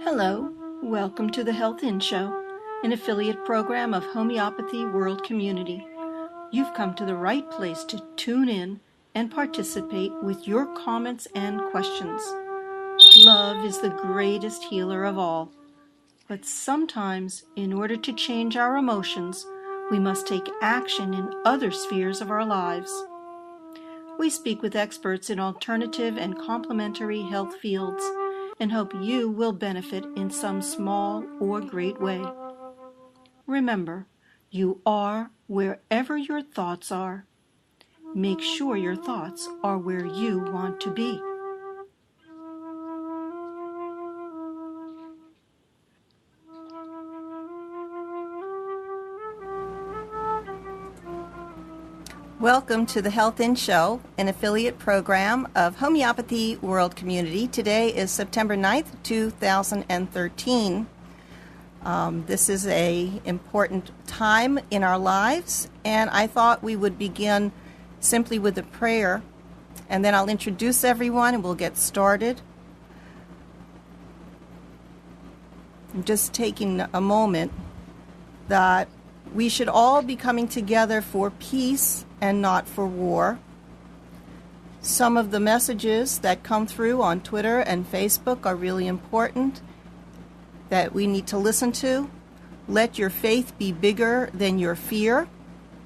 Hello, welcome to the Health In Show, an affiliate program of Homeopathy World Community. You've come to the right place to tune in and participate with your comments and questions. Love is the greatest healer of all, but sometimes, in order to change our emotions, we must take action in other spheres of our lives. We speak with experts in alternative and complementary health fields and hope you will benefit in some small or great way. Remember, you are wherever your thoughts are. Make sure your thoughts are where you want to be. Welcome to the Health In Show, an affiliate program of Homeopathy World Community. Today is September 9th, 2013. This is an important time in our lives, and I thought we would begin simply with a prayer, and then I'll introduce everyone and we'll get started. I'm just taking a moment that we should all be coming together for peace and not for war. Some of the messages that come through on Twitter and Facebook are really important that we need to listen to. Let your faith be bigger than your fear.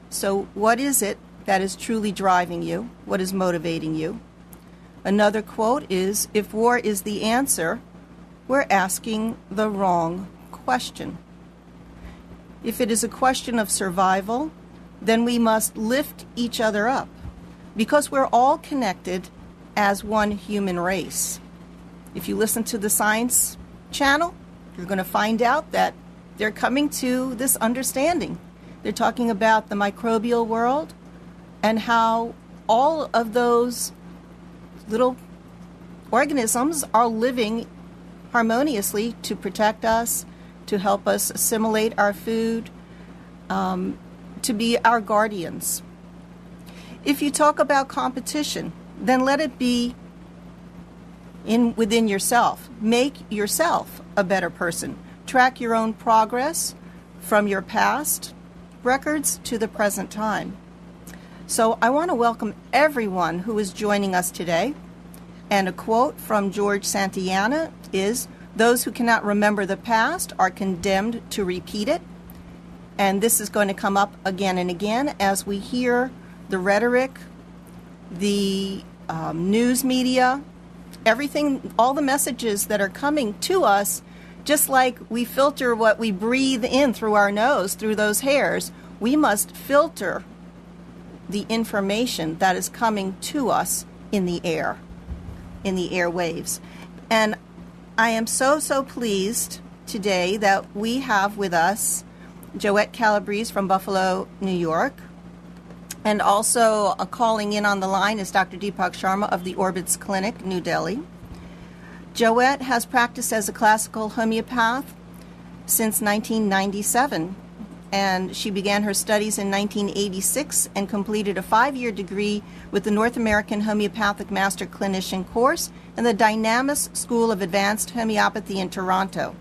So what is it that is truly driving you? What is motivating you? Another quote is, if war is the answer, we're asking the wrong question. If it is a question of survival, then we must lift each other up because we're all connected as one human race. If you listen to the Science Channel, you're going to find out that they're coming to this understanding. They're talking about the microbial world and how all of those little organisms are living harmoniously to protect us, to help us assimilate our food, to be our guardians. If you talk about competition, then let it be within yourself. Make yourself a better person. Track your own progress from your past records to the present time. So I want to welcome everyone who is joining us today. And a quote from George Santayana is, "Those who cannot remember the past are condemned to repeat it." And this is going to come up again and again as we hear the rhetoric, the news media, everything, all the messages that are coming to us, just like we filter what we breathe in through our nose, through those hairs, we must filter the information that is coming to us in the air, in the airwaves. And I am so pleased today that we have with us Joette Calabrese from Buffalo, New York. And also calling in on the line is Dr. Deepak Sharma of the Orbits Clinic, New Delhi. Joette has practiced as a classical homeopath since 1997, and she began her studies in 1986 and completed a 5-year degree with the North American Homeopathic Master Clinician course and the Dynamis School of Advanced Homeopathy in Toronto.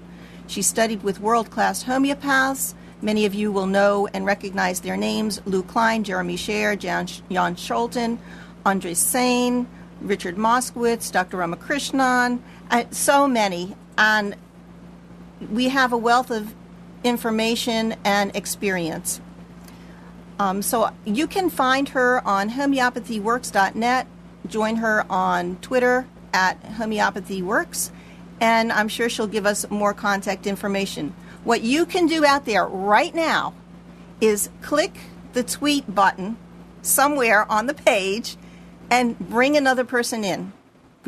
She studied with world-class homeopaths. Many of you will know and recognize their names: Lou Klein, Jeremy Scher, Jan Scholten, Andre Sain, Richard Moskowitz, Dr. Ramakrishnan, so many. And we have a wealth of information and experience. So you can find her on homeopathyworks.net, join her on Twitter at homeopathyworks, and I'm sure she'll give us more contact information. What you can do out there right now is click the tweet button somewhere on the page and bring another person in.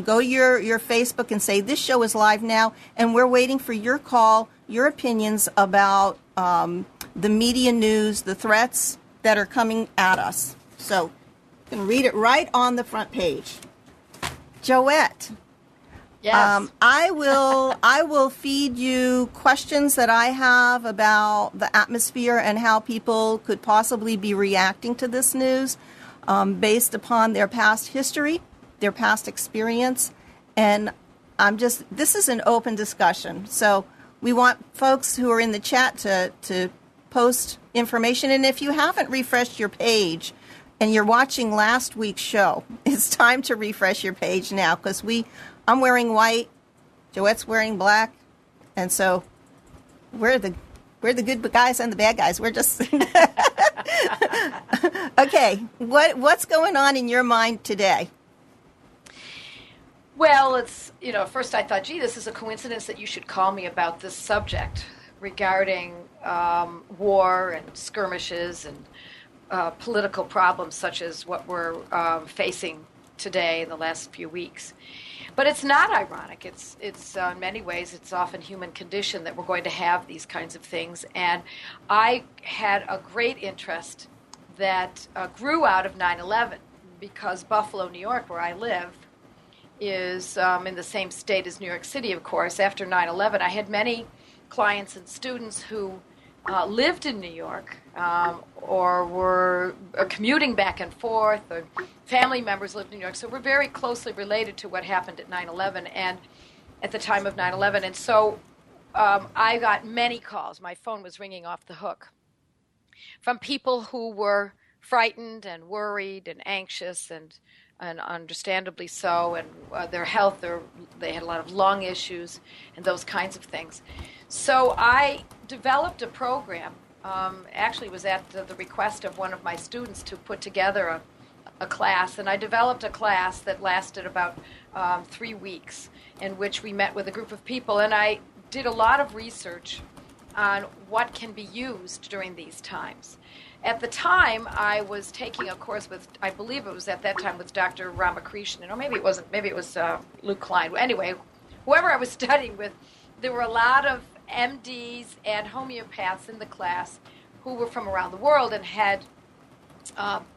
Go to your Facebook and say, this show is live now, and we're waiting for your call, your opinions about the media news, the threats that are coming at us. So you can read it right on the front page. Joette. Yes. I will feed you questions that I have about the atmosphere and how people could possibly be reacting to this news based upon their past history, their past experience, and this is an open discussion. So we want folks who are in the chat to post information. And if you haven't refreshed your page and you're watching last week's show, it's time to refresh your page now, because I'm wearing white, Joette's wearing black, and so we're the good guys and the bad guys. We're just okay. What's going on in your mind today? Well, first I thought, gee, this is a coincidence that you should call me about this subject regarding war and skirmishes and political problems such as what we're facing today in the last few weeks. But it's not ironic. It's in many ways, it's often human condition that we're going to have these kinds of things. And I had a great interest that grew out of 9/11, because Buffalo, New York, where I live, is in the same state as New York City, of course. After 9/11, I had many clients and students who lived in New York or were commuting back and forth, or family members lived in New York. So we're very closely related to what happened at 9/11 and at the time of 9/11. And so I got many calls. My phone was ringing off the hook from people who were frightened and worried and anxious, and understandably so, and their health, they had a lot of lung issues and those kinds of things. So I developed a program, actually was at the request of one of my students to put together a class, and I developed a class that lasted about 3 weeks, in which we met with a group of people, and I did a lot of research on what can be used during these times. At the time, I was taking a course with, I believe it was at that time with Dr. Ramakrishnan, or maybe it wasn't, maybe it was Luke Klein. Anyway, whoever I was studying with, there were a lot of MDs and homeopaths in the class who were from around the world and had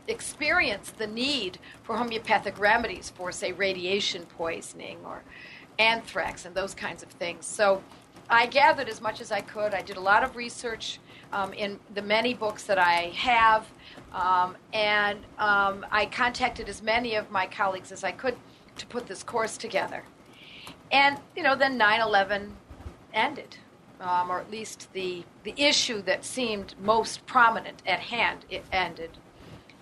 experienced the need for homeopathic remedies for, say, radiation poisoning or anthrax and those kinds of things. So I gathered as much as I could. I did a lot of research in the many books that I have, and I contacted as many of my colleagues as I could to put this course together. And, then 9/11 ended, or at least the issue that seemed most prominent at hand, it ended.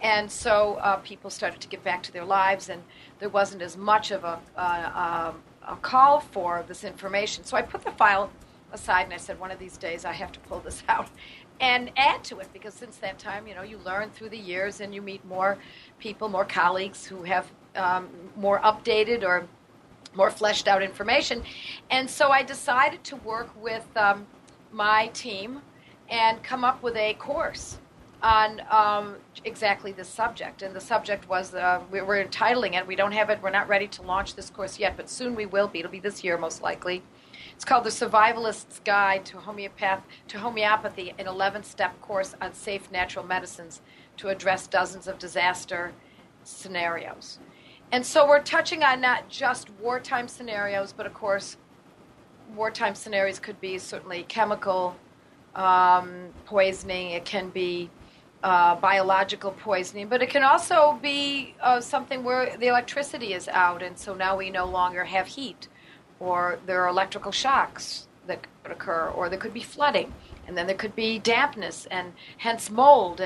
And so people started to get back to their lives, and there wasn't as much of a call for this information. So I put the file aside, and I said, one of these days I have to pull this out and add to it, because since that time, you learn through the years, and you meet more people, more colleagues who have more updated or more fleshed out information. And so I decided to work with my team and come up with a course on exactly this subject. And the subject was, we're entitling it, we don't have it, we're not ready to launch this course yet, but soon we will be. It'll be this year most likely. It's called The Survivalist's Guide to Homeopathy, an 11-step course on safe natural medicines to address dozens of disaster scenarios. And so we're touching on not just wartime scenarios, but of course, wartime scenarios could be certainly chemical poisoning, it can be biological poisoning, but it can also be something where the electricity is out, and so now we no longer have heat, or there are electrical shocks that could occur, or there could be flooding, and then there could be dampness and hence mold,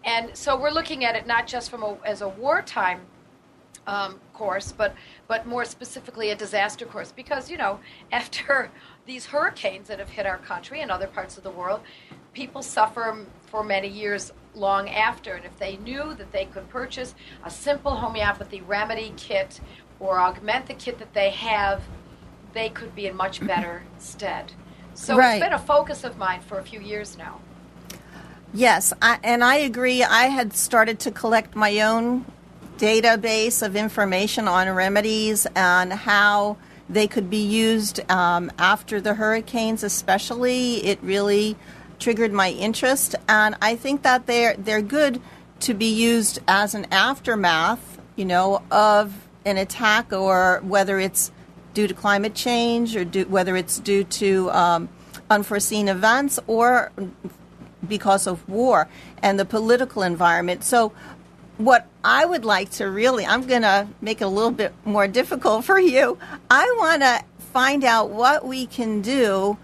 and so we're looking at it not just as a wartime course, but more specifically a disaster course, because after these hurricanes that have hit our country and other parts of the world, people suffer for many years long after, and if they knew that they could purchase a simple homeopathy remedy kit or augment the kit that they have, they could be in much better stead. So right. It's been a focus of mine for a few years now. Yes, and I agree. I had started to collect my own database of information on remedies and how they could be used after the hurricanes especially. It really triggered my interest, and I think that they're good to be used as an aftermath, of an attack, or whether it's due to climate change, or whether it's due to unforeseen events, or because of war and the political environment. So what I would like to I'm going to make it a little bit more difficult for you. I want to find out what we can do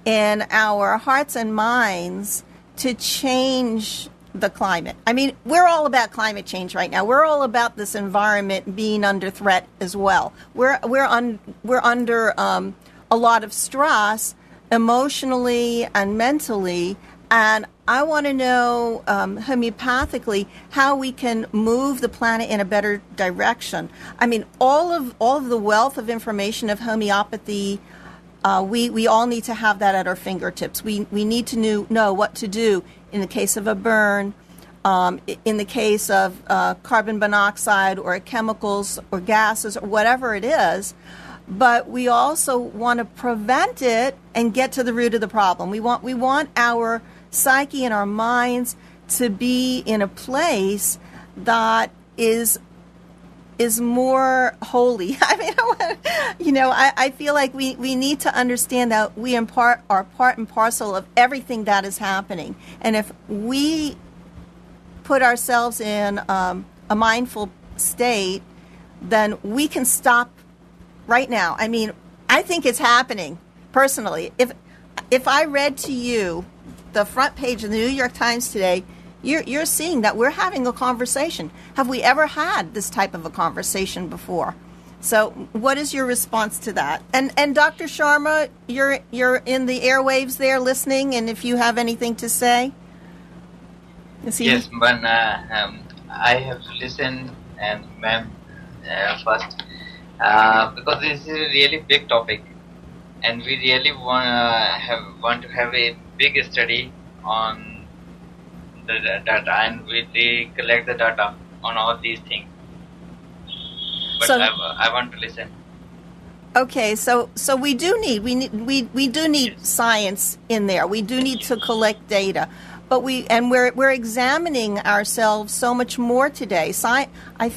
in our hearts and minds to change the climate. I mean, we're all about climate change right now. We're all about this environment being under threat as well. We're under a lot of stress emotionally and mentally, and I want to know homeopathically how we can move the planet in a better direction. I mean, all of the wealth of information of homeopathy. We all need to have that at our fingertips. We need to know what to do in the case of a burn, in the case of carbon monoxide or chemicals or gases or whatever it is. But we also want to prevent it and get to the root of the problem. We want our psyche and our minds to be in a place that is more holy. I mean, I feel like we need to understand that we are part and parcel of everything that is happening. And if we put ourselves in a mindful state, then we can stop right now. I mean, I think it's happening personally. If I read to you the front page of the New York Times today, you're seeing that we're having a conversation. Have we ever had this type of a conversation before? So what is your response to that? And Dr. Sharma, you're in the airwaves there listening, and if you have anything to say? Yes, but I have to listen, and ma'am, first, because this is a really big topic, and we really want to have a big study on the data, and we collect the data on all these things. But so, I want to listen. Okay, so we do need science in there. We do need to collect data, but we're examining ourselves so much more today.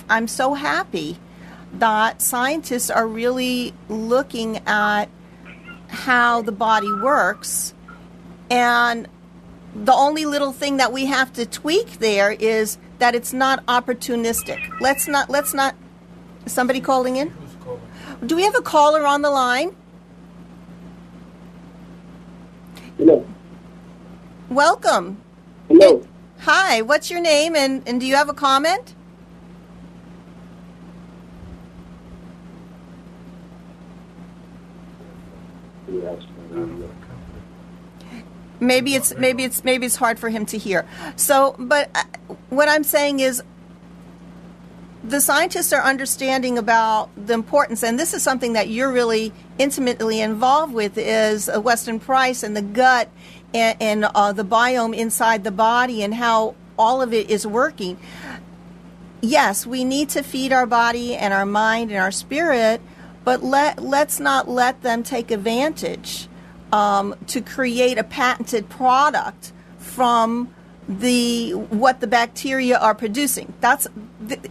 I'm so happy that scientists are really looking at how the body works, and the only little thing that we have to tweak there is that it's not opportunistic. Let's not. Somebody calling in? Who's calling? Do we have a caller on the line? Hello. Welcome. Hello. Hi, what's your name and do you have a comment? Maybe it's hard for him to hear. So, but what I'm saying is, the scientists are understanding about the importance, and this is something that you're really intimately involved with, is Weston Price and the gut and the biome inside the body and how all of it is working. Yes, we need to feed our body and our mind and our spirit, but let's not let them take advantage to create a patented product from what the bacteria are producing.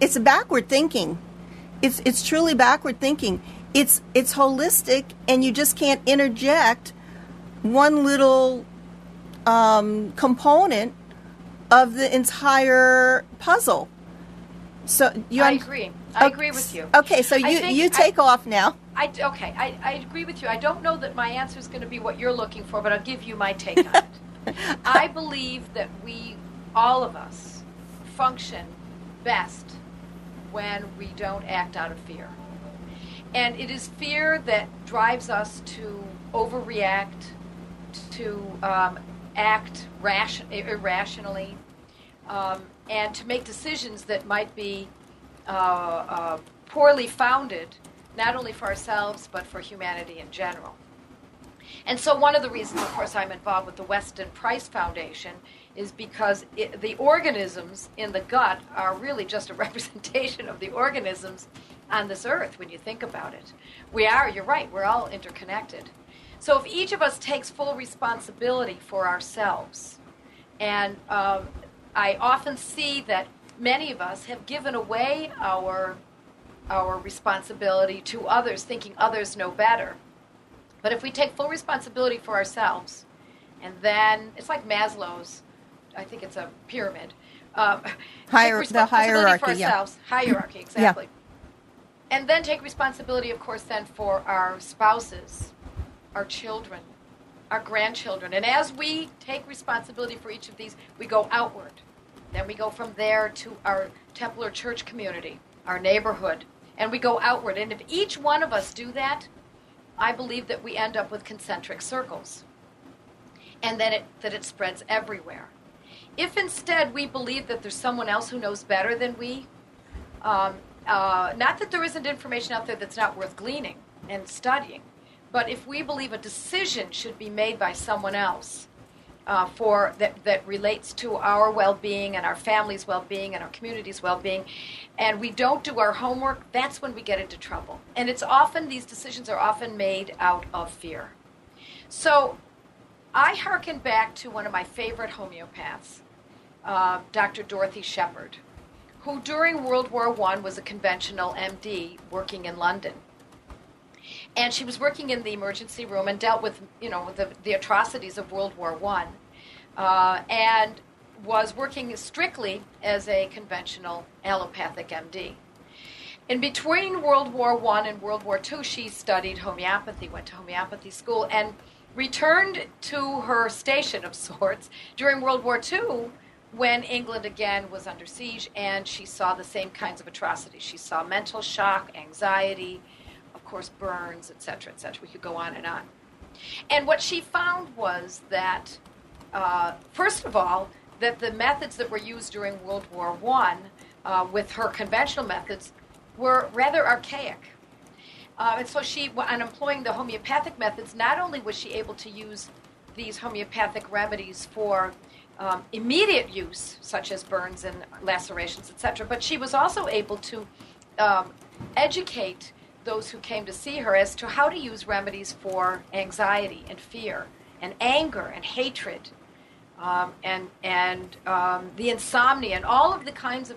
It's backward thinking. It's truly backward thinking. It's holistic, and you just can't interject one little component of the entire puzzle. So I agree. I agree with you. Okay, so you take off now. I agree with you. I don't know that my answer is going to be what you're looking for, but I'll give you my take on it. I believe that all of us, function best when we don't act out of fear. And it is fear that drives us to overreact, to act irrationally, and to make decisions that might be poorly founded, not only for ourselves, but for humanity in general. And so one of the reasons, of course, I'm involved with the Weston Price Foundation is because the organisms in the gut are really just a representation of the organisms on this earth when you think about it. You're right, we're all interconnected. So if each of us takes full responsibility for ourselves, and I often see that many of us have given away our responsibility to others, thinking others know better. But if we take full responsibility for ourselves, and then it's like Maslow's, I think it's a pyramid. The hierarchy, for ourselves, hierarchy, exactly. And then take responsibility, of course, then for our spouses, our children, our grandchildren. And as we take responsibility for each of these, we go outward. Then we go from there to our temple or church community, our neighborhood, and we go outward. And if each one of us do that, I believe that we end up with concentric circles, and then that it spreads everywhere. If instead we believe that there's someone else who knows better than we, not that there isn't information out there that's not worth gleaning and studying, but if we believe a decision should be made by someone else that relates to our well-being and our family's well-being and our community's well-being, and we don't do our homework, that's when we get into trouble. And these decisions are often made out of fear. So I hearken back to one of my favorite homeopaths, Dr. Dorothy Shepherd, who during World War I was a conventional MD working in London. And she was working in the emergency room and dealt with, the atrocities of World War I, and was working strictly as a conventional allopathic MD. In between World War I and World War II, she studied homeopathy, went to homeopathy school, and returned to her station of sorts during World War II when England again was under siege, and she saw the same kinds of atrocities. She saw mental shock, anxiety, of course, burns, etc., etc. We could go on and on. And what she found was that, first of all, that the methods that were used during World War I with her conventional methods were rather archaic. And so on employing the homeopathic methods, not only was she able to use these homeopathic remedies for immediate use, such as burns and lacerations, etc., but she was also able to educate those who came to see her as to how to use remedies for anxiety and fear and anger and hatred and the insomnia and all of the kinds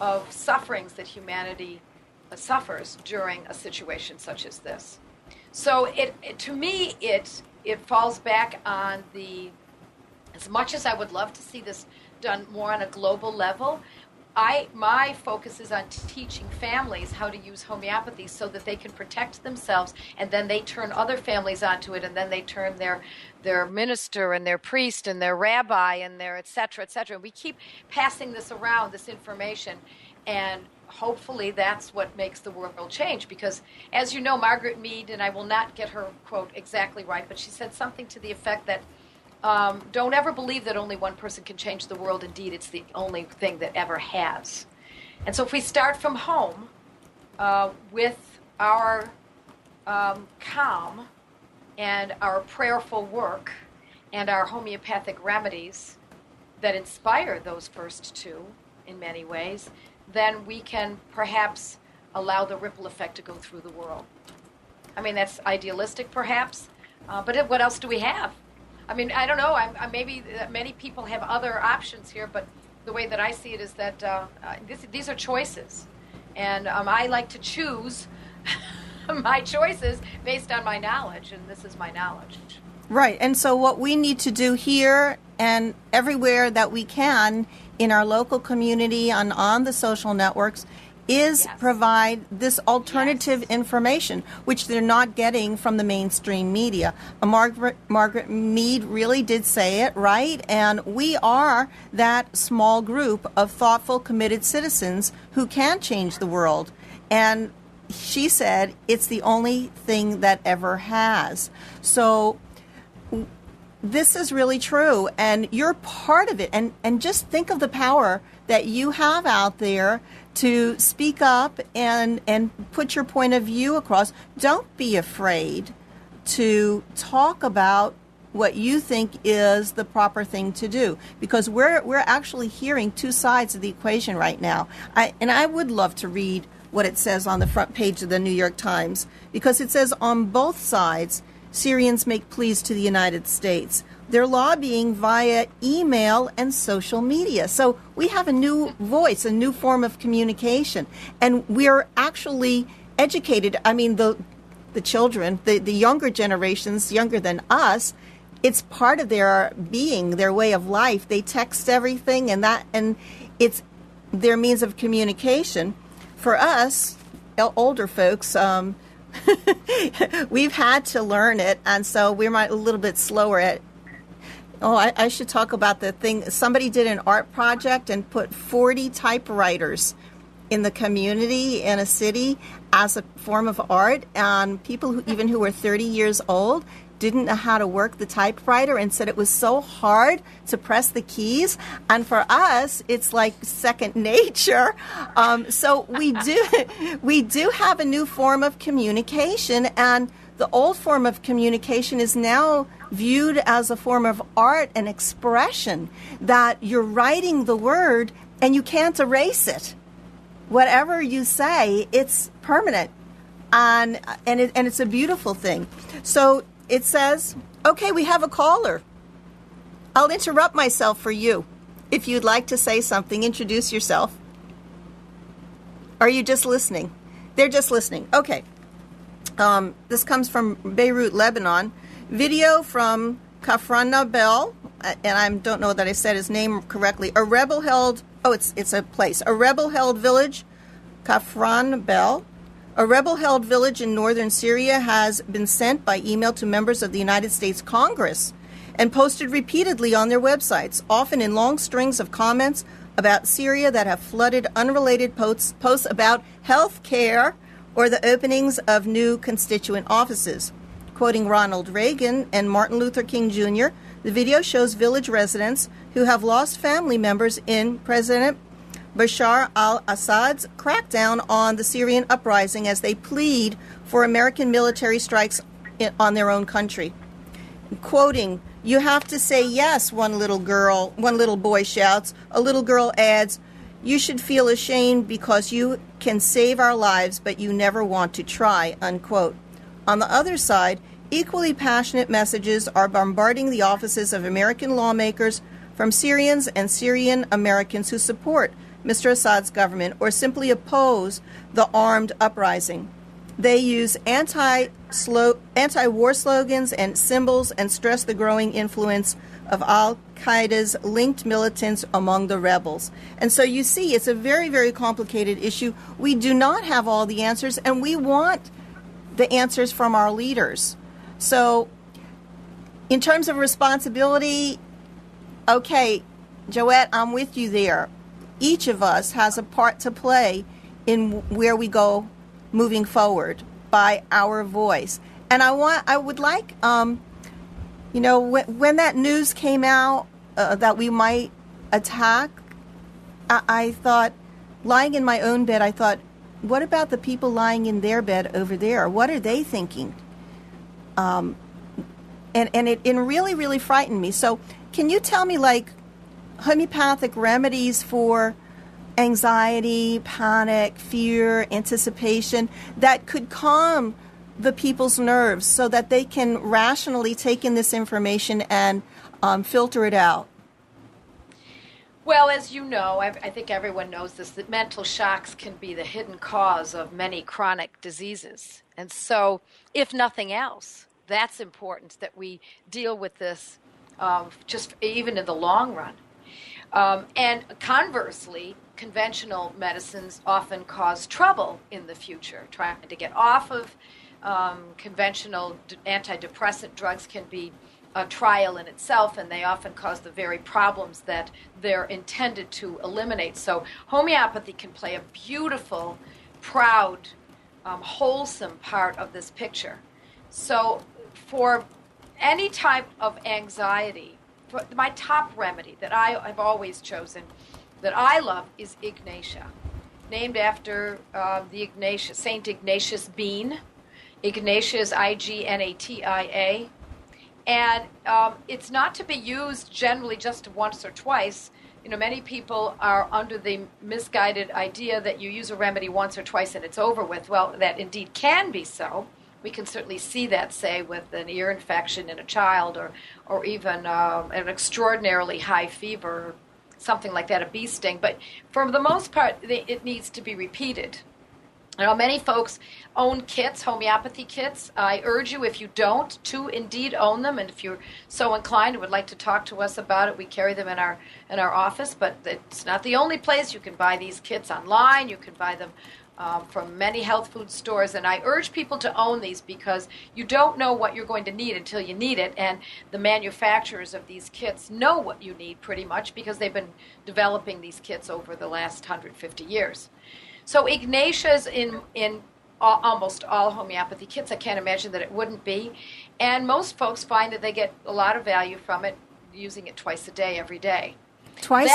of sufferings that humanity suffers during a situation such as this. So to me, it falls back on as much as I would love to see this done more on a global level, my focus is on teaching families how to use homeopathy so that they can protect themselves, and then they turn other families onto it, and then they turn their minister and their priest and their rabbi and their et cetera, et cetera. And we keep passing this around, this information, and hopefully that's what makes the world change. Because, as you know, Margaret Mead, and I will not get her quote exactly right, but she said something to the effect that don't ever believe that only one person can change the world. Indeed, it's the only thing that ever has. And so if we start from home with our calm and our prayerful work and our homeopathic remedies that inspire those first two in many ways, then we can perhaps allow the ripple effect to go through the world. I mean, that's idealistic perhaps, but what else do we have? I mean, I don't know. Maybe many people have other options here, but the way that I see it is that these are choices. And I like to choose my choices based on my knowledge, and this is my knowledge. Right. And so what we need to do here and everywhere that we can in our local community and on the social networks is provide this alternative information, which they're not getting from the mainstream media. Margaret Mead really did say it, right? And we are that small group of thoughtful, committed citizens who can change the world. And she said it's the only thing that ever has. So this is really true, and you're part of it. And just think of the power that you have out there to speak up and put your point of view across. Don't be afraid to talk about what you think is the proper thing to do, because we're actually hearing two sides of the equation right now. I would love to read what it says on the front page of the New York Times, because it says on both sides, Syrians make pleas to the United States. They're lobbying via email and social media. So we have a new voice, a new form of communication. And we're actually educated. I mean, the children, the younger generations, younger than us, it's part of their being, their way of life. They text everything, and it's their means of communication. For us, older folks, we've had to learn it, and so we're a little bit slower at. Oh, I should talk about the thing. Somebody did an art project and put 40 typewriters in the community in a city as a form of art, and people who were 30 years old didn't know how to work the typewriter and said it was so hard to press the keys. And for us, it's like second nature. So we do have a new form of communication, and the old form of communication is now viewed as a form of art and expression, that you're writing the word and you can't erase it. Whatever you say, it's permanent, and it's a beautiful thing. So it says, okay, we have a caller. I'll interrupt myself for you. If you'd like to say something, introduce yourself. Are you just listening? They're just listening. Okay. This comes from Beirut, Lebanon. Video from Kafran Nabel, and I don't know that I said his name correctly. A rebel-held, it's a place. A rebel-held village, Kafran Nabel. A rebel-held village in northern Syria has been sent by email to members of the United States Congress and posted repeatedly on their websites, often in long strings of comments about Syria that have flooded unrelated posts about health care or the openings of new constituent offices. Quoting Ronald Reagan and Martin Luther King Jr., the video shows village residents who have lost family members in President Bashar al-Assad's crackdown on the Syrian uprising as they plead for American military strikes on their own country. Quoting, "You have to say yes," one little boy shouts. A little girl adds, "You should feel ashamed because you can save our lives, but you never want to try," unquote. On the other side, equally passionate messages are bombarding the offices of American lawmakers from Syrians and Syrian Americans who support Mr. Assad's government or simply oppose the armed uprising. They use anti-war slogans and symbols and stress the growing influence of al-Qaeda's linked militants among the rebels. And so you see, it's a very, very complicated issue. We do not have all the answers, and we want the answers from our leaders. So in terms of responsibility, okay, Joette, I'm with you there. Each of us has a part to play in where we go moving forward by our voice. And I would like, when that news came out that we might attack, I thought, lying in my own bed, I thought, what about the people lying in their bed over there? What are they thinking? And it really, really frightened me. So can you tell me, like, homeopathic remedies for anxiety, panic, fear, anticipation that could calm the people's nerves so that they can rationally take in this information and filter it out? Well, as you know, I think everyone knows this, that mental shocks can be the hidden cause of many chronic diseases. And so, if nothing else, that's important that we deal with this just even in the long run. And conversely, conventional medicines often cause trouble in the future. Trying to get off of conventional antidepressant drugs can be a trial in itself, and they often cause the very problems that they're intended to eliminate. So homeopathy can play a beautiful, proud, wholesome part of this picture. So for any type of anxiety, my top remedy that I've always chosen, that I love, is Ignatia, named after Saint Ignatius Bean. Ignatia is Ignatia. And it's not to be used generally just once or twice. You know, many people are under the misguided idea that you use a remedy once or twice and it's over with. Well, that indeed can be so. We can certainly see that, say, with an ear infection in a child, or even an extraordinarily high fever, something like that, a bee sting. But for the most part, it needs to be repeated. I know many folks own kits, homeopathy kits. I urge you, if you don't, to indeed own them. And if you're so inclined and would like to talk to us about it, we carry them in our office. But it's not the only place. You can buy these kits online. You can buy them from many health food stores, and I urge people to own these because you don't know what you're going to need until you need it, and the manufacturers of these kits know what you need pretty much because they've been developing these kits over the last 150 years. So Ignatia's in almost all homeopathy kits. I can't imagine that it wouldn't be, and most folks find that they get a lot of value from it using it twice a day, every day. Twice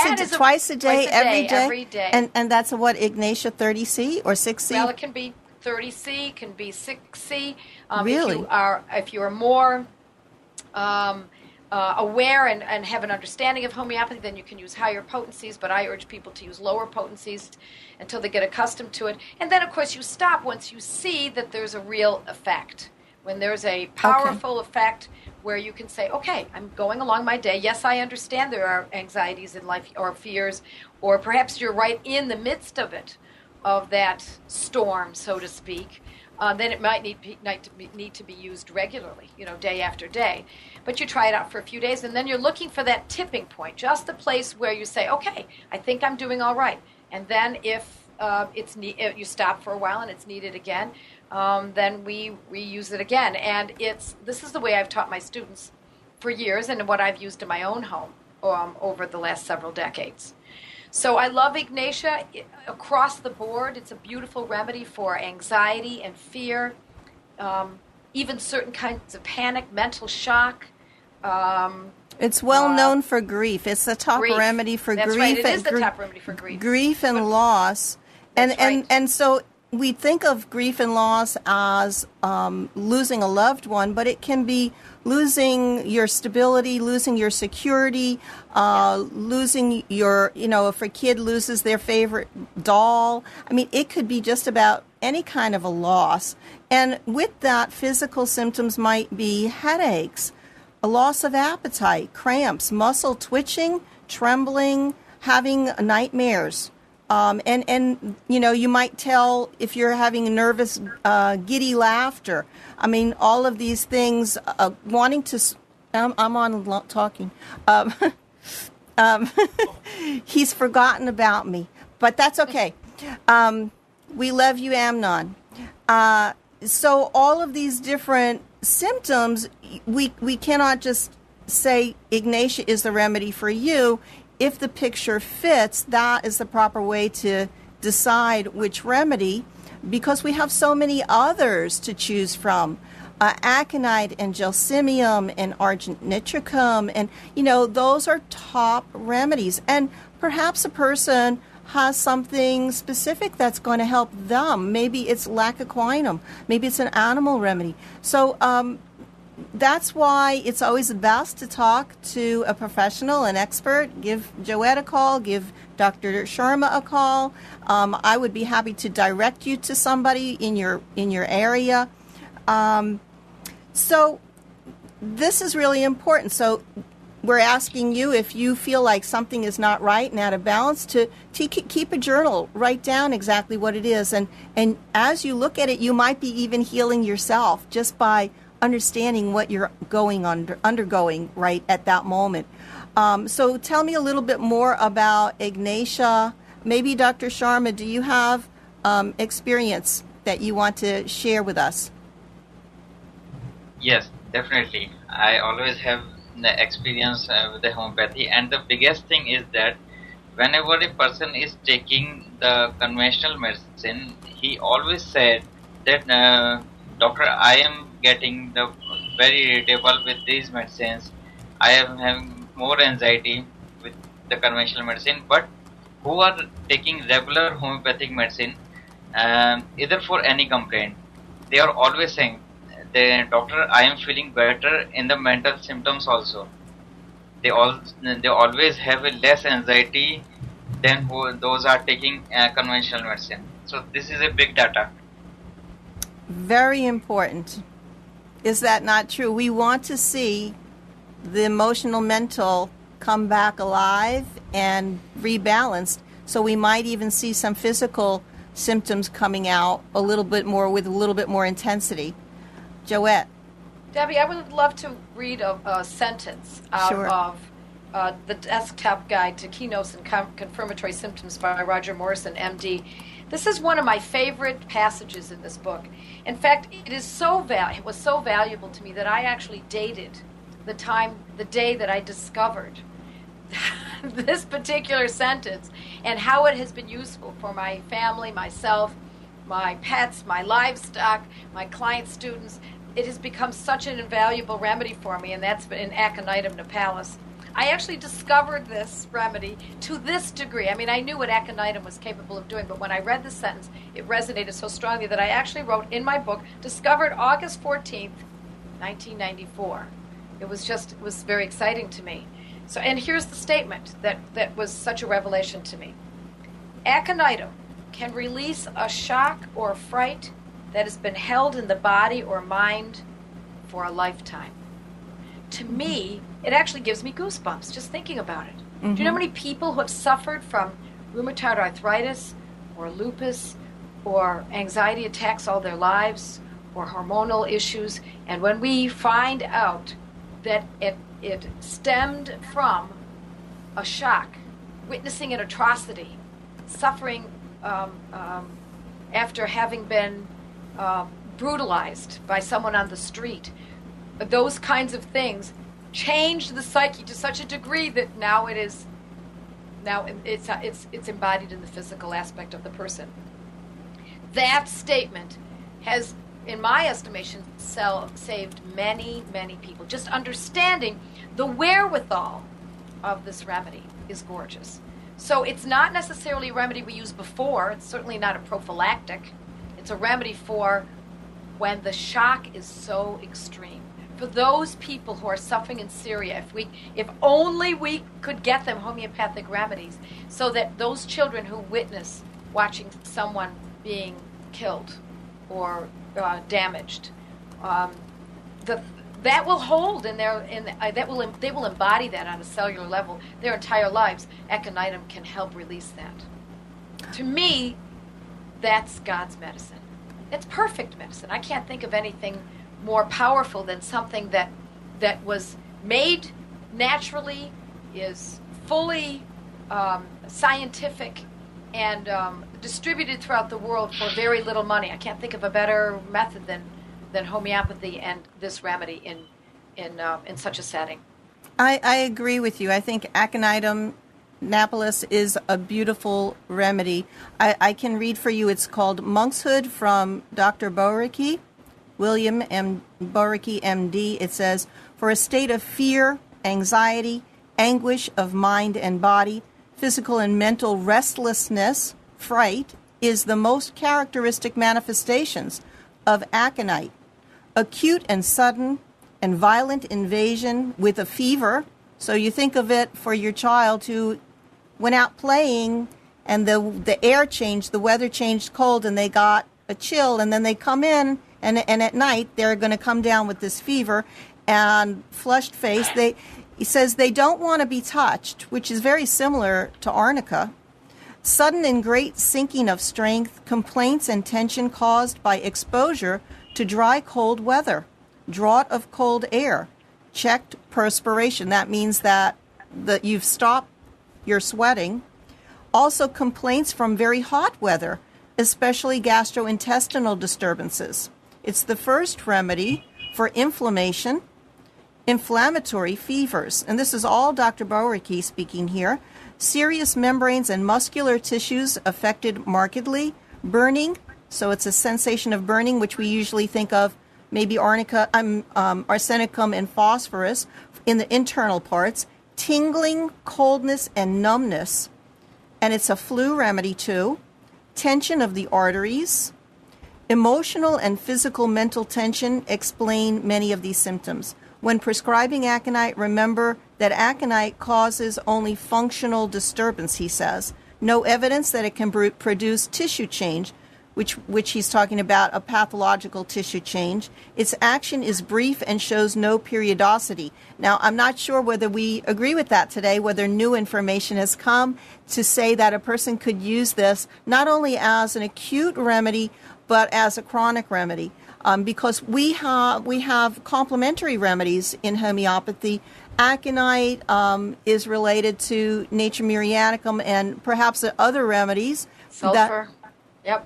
a day, every day? And that's a what, Ignatia 30C or 6C? Well, it can be 30C, can be 6C. Really? If you are more aware and have an understanding of homeopathy, then you can use higher potencies, but I urge people to use lower potencies until they get accustomed to it. And then, of course, you stop once you see that there's a real effect. When there's a powerful effect where you can say, okay, I'm going along my day. Yes, I understand there are anxieties in life or fears, or perhaps you're right in the midst of it, of that storm, so to speak. Then it might need to be used regularly, day after day. But you try it out for a few days, and then you're looking for that tipping point, just the place where you say, okay, I think I'm doing all right. And then if you stop for a while and it's needed again, then we reuse it again. And this is the way I've taught my students for years and what I've used in my own home over the last several decades. So I love Ignatia across the board. It's a beautiful remedy for anxiety and fear, even certain kinds of panic, mental shock. It's well known for grief. It's the top remedy for That's grief. Right. It is the top remedy for grief. Grief and loss. And so we think of grief and loss as losing a loved one, but it can be losing your stability, losing your security, losing your, if a kid loses their favorite doll. I mean, it could be just about any kind of a loss. And with that, physical symptoms might be headaches, a loss of appetite, cramps, muscle twitching, trembling, having nightmares. And you might tell if you're having nervous, giddy laughter. I mean, all of these things, wanting to, I'm on talking. He's forgotten about me, but that's okay. We love you, Amnon. So all of these different symptoms, we cannot just say Ignatia is the remedy for you. If the picture fits, that is the proper way to decide which remedy, because we have so many others to choose from. Aconite and gelsemium and argent nitricum, and those are top remedies. And perhaps a person has something specific that's going to help them. Maybe it's lacoquinum, maybe it's an animal remedy. So that's why it's always best to talk to a professional, an expert. Give Joette a call, give Dr. Sharma a call. I would be happy to direct you to somebody in your area. So this is really important. So we're asking you, if you feel like something is not right and out of balance, to keep a journal, write down exactly what it is. And as you look at it, you might be even healing yourself just by understanding what you're undergoing right at that moment. So tell me a little bit more about Ignatia. Maybe Dr. Sharma, do you have experience that you want to share with us? Yes, definitely. I always have the experience with the homeopathy, and the biggest thing is that whenever a person is taking the conventional medicine, he always said that, doctor, I am getting very irritable with these medicines. I am having more anxiety with the conventional medicine. But who are taking regular homeopathic medicine, either for any complaint, they are always saying, doctor, I am feeling better in the mental symptoms also. They always have a less anxiety than those are taking conventional medicine. So this is a big data. Very important. Is that not true? We want to see the emotional, mental come back alive and rebalanced. So we might even see some physical symptoms coming out a little bit more with a little bit more intensity. Joette. Debbie, I would love to read a sentence out of the desktop guide to keynotes and confirmatory symptoms by Roger Morrison, MD. This is one of my favorite passages in this book. In fact, it was so valuable to me that I actually dated the day that I discovered this particular sentence and how it has been useful for my family, myself, my pets, my livestock, my client students. It has become such an invaluable remedy for me, and that's been in Aconitum nipalis. I actually discovered this remedy to this degree. I mean, I knew what aconitum was capable of doing, but when I read the sentence, it resonated so strongly that I actually wrote in my book, discovered August 14th, 1994. It was very exciting to me. So, and here's the statement that was such a revelation to me. Aconitum can release a shock or fright that has been held in the body or mind for a lifetime. To me, it actually gives me goosebumps just thinking about it. Mm-hmm. Do you know how many people who have suffered from rheumatoid arthritis or lupus or anxiety attacks all their lives or hormonal issues, and when we find out that it stemmed from a shock, witnessing an atrocity, suffering after having been brutalized by someone on the street, those kinds of things changed the psyche to such a degree that now it's embodied in the physical aspect of the person. That statement has, in my estimation, saved many, many people. Just understanding the wherewithal of this remedy is gorgeous. So it's not necessarily a remedy we used before. It's certainly not a prophylactic. It's a remedy for when the shock is so extreme. For those people who are suffering in Syria, if only we could get them homeopathic remedies, so that those children who witness watching someone being killed or damaged, that will hold they will embody that on a cellular level their entire lives. Aconitum can help release that. To me, that's God's medicine. It's perfect medicine. I can't think of anything more powerful than something that was made naturally, is fully scientific, and distributed throughout the world for very little money. I can't think of a better method than homeopathy and this remedy in such a setting. I agree with you. I think Aconitum nipalis is a beautiful remedy. I can read for you. It's called Monkshood from Dr. Boericke, William M. Boericke, M.D. It says, for a state of fear, anxiety, anguish of mind and body, physical and mental restlessness, fright, is the most characteristic manifestations of aconite. Acute and sudden and violent invasion with a fever. So you think of it for your child who went out playing and the air changed, the weather changed cold, and they got a chill, and then they come in and at night they're going to come down with this fever and flushed face. He says they don't want to be touched, which is very similar to arnica. Sudden and great sinking of strength, complaints and tension caused by exposure to dry, cold weather, draught of cold air, checked perspiration. That means that you've stopped your sweating. Also complaints from very hot weather, especially gastrointestinal disturbances. It's the first remedy for inflammation, inflammatory fevers. And this is all Dr. Boericke speaking here. Serious membranes and muscular tissues affected markedly. Burning, so it's a sensation of burning, which we usually think of maybe arnica, arsenicum and phosphorus in the internal parts. Tingling, coldness, and numbness. And it's a flu remedy too. Tension of the arteries. Emotional and physical mental tension explain many of these symptoms. When prescribing aconite, remember that aconite causes only functional disturbance, he says. No evidence that it can produce tissue change, which he's talking about, a pathological tissue change. Its action is brief and shows no periodicity. Now, I'm not sure whether we agree with that today, whether new information has come to say that a person could use this not only as an acute remedy, but as a chronic remedy. Because we have complementary remedies in homeopathy. Aconite is related to Nature Muriaticum and perhaps other remedies. Sulfur. Yep.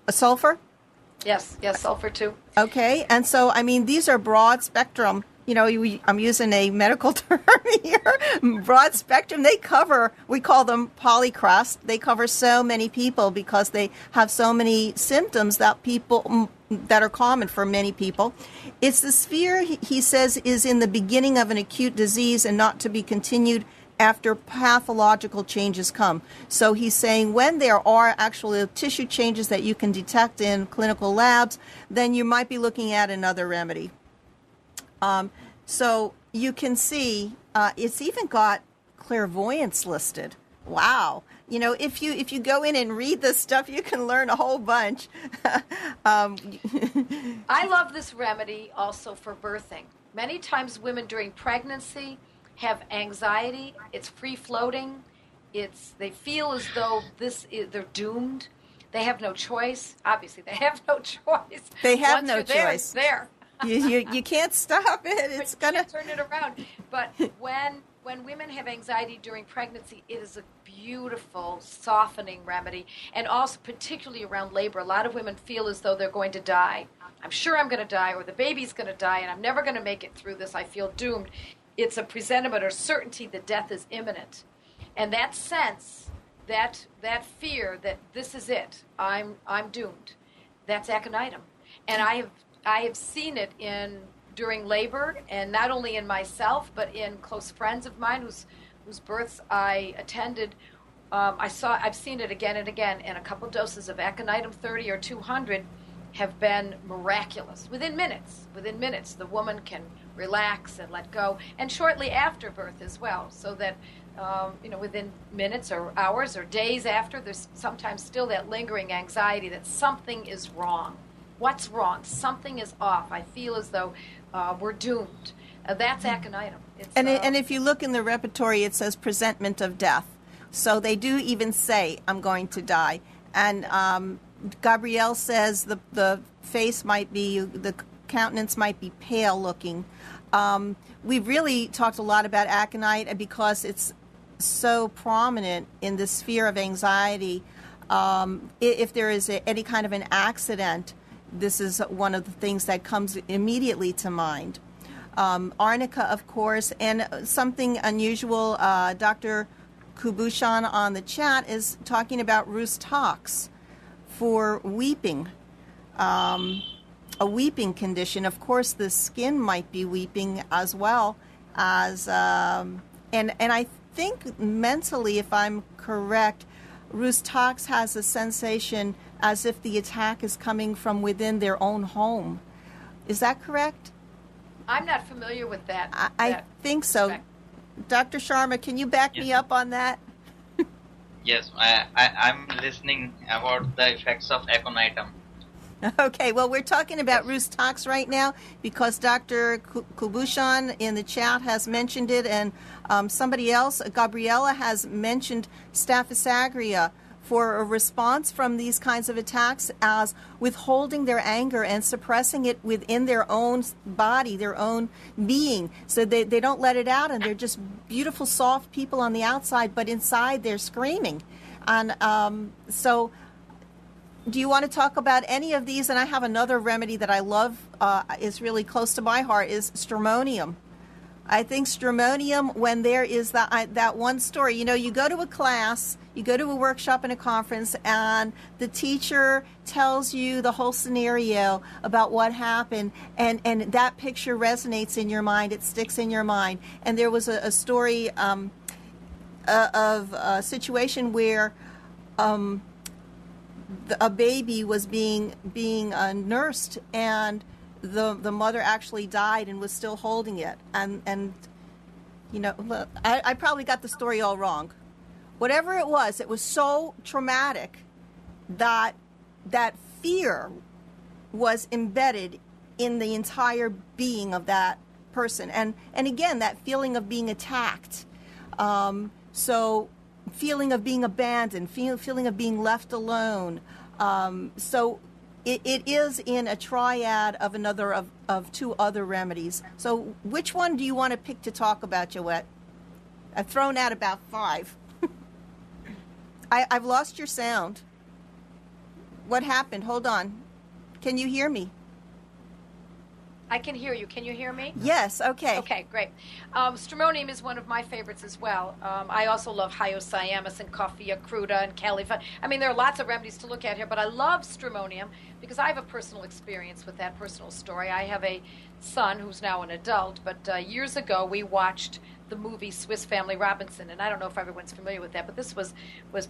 Sulfur? Yes, sulfur too. Okay, and so, I mean, these are broad spectrum. I'm using a medical term here. Broad spectrum. They cover, we call them polycrust. They cover so many people because they have so many symptoms that are common for many people. It's the sphere, he says, is in the beginning of an acute disease and not to be continued after pathological changes come. So he's saying when there are actual tissue changes that you can detect in clinical labs, then you might be looking at another remedy. So you can see it's even got clairvoyance listed. Wow. If you go in and read this stuff, you can learn a whole bunch. I love this remedy also for birthing. Many times women during pregnancy have anxiety. It's free floating. They feel as though they're doomed. They have no choice. Obviously, they have no choice. They have Once no you're choice. There. You can't stop it. It's gonna turn it around. But when women have anxiety during pregnancy, it is a beautiful softening remedy, and also particularly around labor. A lot of women feel as though they're going to die. I'm sure I'm going to die, or the baby's going to die, and I'm never going to make it through this. I feel doomed. It's a presentiment or certainty that death is imminent. And that sense, that fear that this is it, I'm doomed, that's aconitum. And I have seen it during labor, and not only in myself, but in close friends of mine whose births I attended. I've seen it again and again, and a couple doses of aconitum 30 or 200 have been miraculous. Within minutes, the woman can relax and let go, and shortly after birth as well, so that within minutes or hours or days after, there's sometimes still that lingering anxiety that something is wrong. What's wrong? Something is off. I feel as though we're doomed. That's aconitum. And if you look in the repertory, it says presentment of death. So they do even say, I'm going to die. And Gabrielle says the face might be, the countenance might be pale looking. We've really talked a lot about aconite because it's so prominent in the sphere of anxiety. If there is any kind of an accident, this is one of the things that comes immediately to mind. Arnica, of course, and something unusual, Dr. Kubushan on the chat is talking about Rhus tox for weeping, a weeping condition. Of course, the skin might be weeping as well as, and I think mentally, if I'm correct, Rhus tox has a sensation as if the attack is coming from within their own home. Is that correct? I'm not familiar with that. I think so. Respect. Dr. Sharma, can you back me up on that? Yes, I'm listening about the effects of aconitum. Okay, well, we're talking about Rhus tox right now because Dr. Kubushan in the chat has mentioned it, and somebody else, Gabriella, has mentioned Staph aureus for a response from these kinds of attacks as withholding their anger and suppressing it within their own body, their own being. So they don't let it out, and they're just beautiful, soft people on the outside, but inside they're screaming. And so do you want to talk about any of these? And I have another remedy that I love, is really close to my heart, is stramonium. I think stramonium, when there is that one story, you go to a class, you go to a workshop and a conference, and the teacher tells you the whole scenario about what happened, and that picture resonates in your mind, it sticks in your mind. And there was a story of a situation where a baby was being nursed, and the mother actually died and was still holding it. And I probably got the story all wrong. Whatever it was so traumatic that fear was embedded in the entire being of that person. And again, that feeling of being attacked. So feeling of being abandoned, feeling of being left alone. So it is in a triad of two other remedies. So which one do you want to pick to talk about, Joette? I've thrown out about 5. I've lost your sound. What happened? Hold on. Can you hear me? I can hear you. Can you hear me? Yes, okay. Okay, great. Stramonium is one of my favorites as well. I also love hyoscyamus and coffea cruda and califa. I mean, there are lots of remedies to look at here, but I love stramonium because I have a personal experience with that personal story. I have a son who's now an adult, but years ago we watched the movie Swiss Family Robinson, and I don't know if everyone's familiar with that, but this was